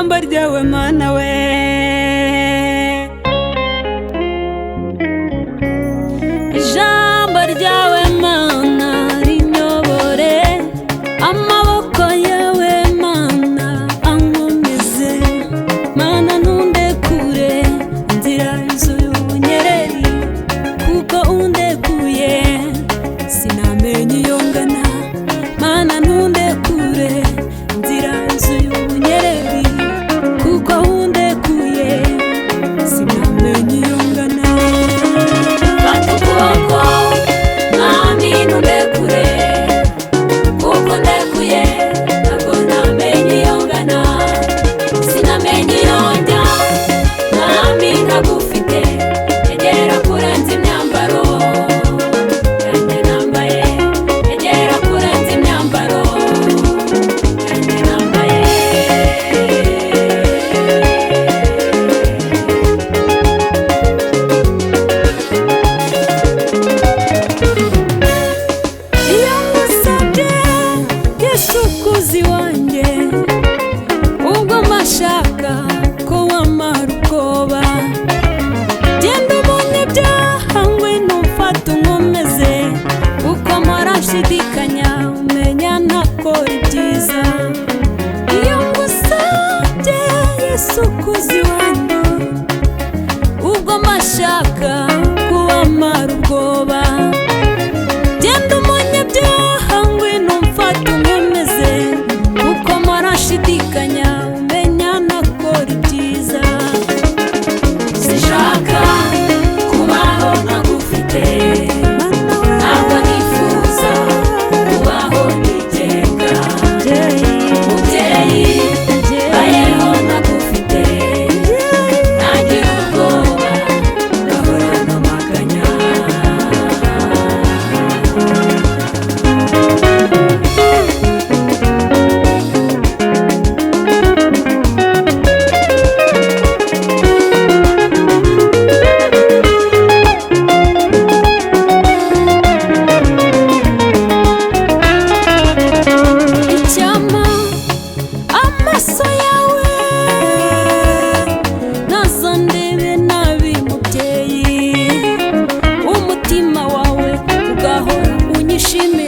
ijambo ryawe mana we ijambo ryawe mana rinyobore amaboko yawe mana ankomeze mana ntundekure inzira y'ubunyereri kuko undekuye sinamenye iyo ngana mana ntundekure inzira y'ubunyereri kuko undekuye sinamenye iyo ngana fata ukuboko mwami ntundekure kuko ndekuye ntabwo namenye iyo ngana sinamenye iyo njya mwami ntagufite egera kurenza imyambaro yanjye nambaye egera kurenza imyambaro yanjye nambaye iyo ngusabye Yesu kuzi wanjye ubwo mashaka ko wamara ubwoba genda ubonye ibyaha ngwino umfate unkomeze kuko mpora nshidikanya umenya ntakora ibyiza iyo ngusabye Yesu kuzi wanjye ubwo mashaka ko wamara ubwoba genda umonye ibyaha ngwino umfate unkomeze kuko mpora nshidikanya umenya ntakora ibyiza sinshaka kubaho ntagufite ntabwo nifuza kubaho nigenga mubyeyi bayeho ntagufite ntagira ubwoba ngahora n'amaganya icyama amaso yawe nazo ndebe nabi mubyeyi umutima wawe ugahora unyishimira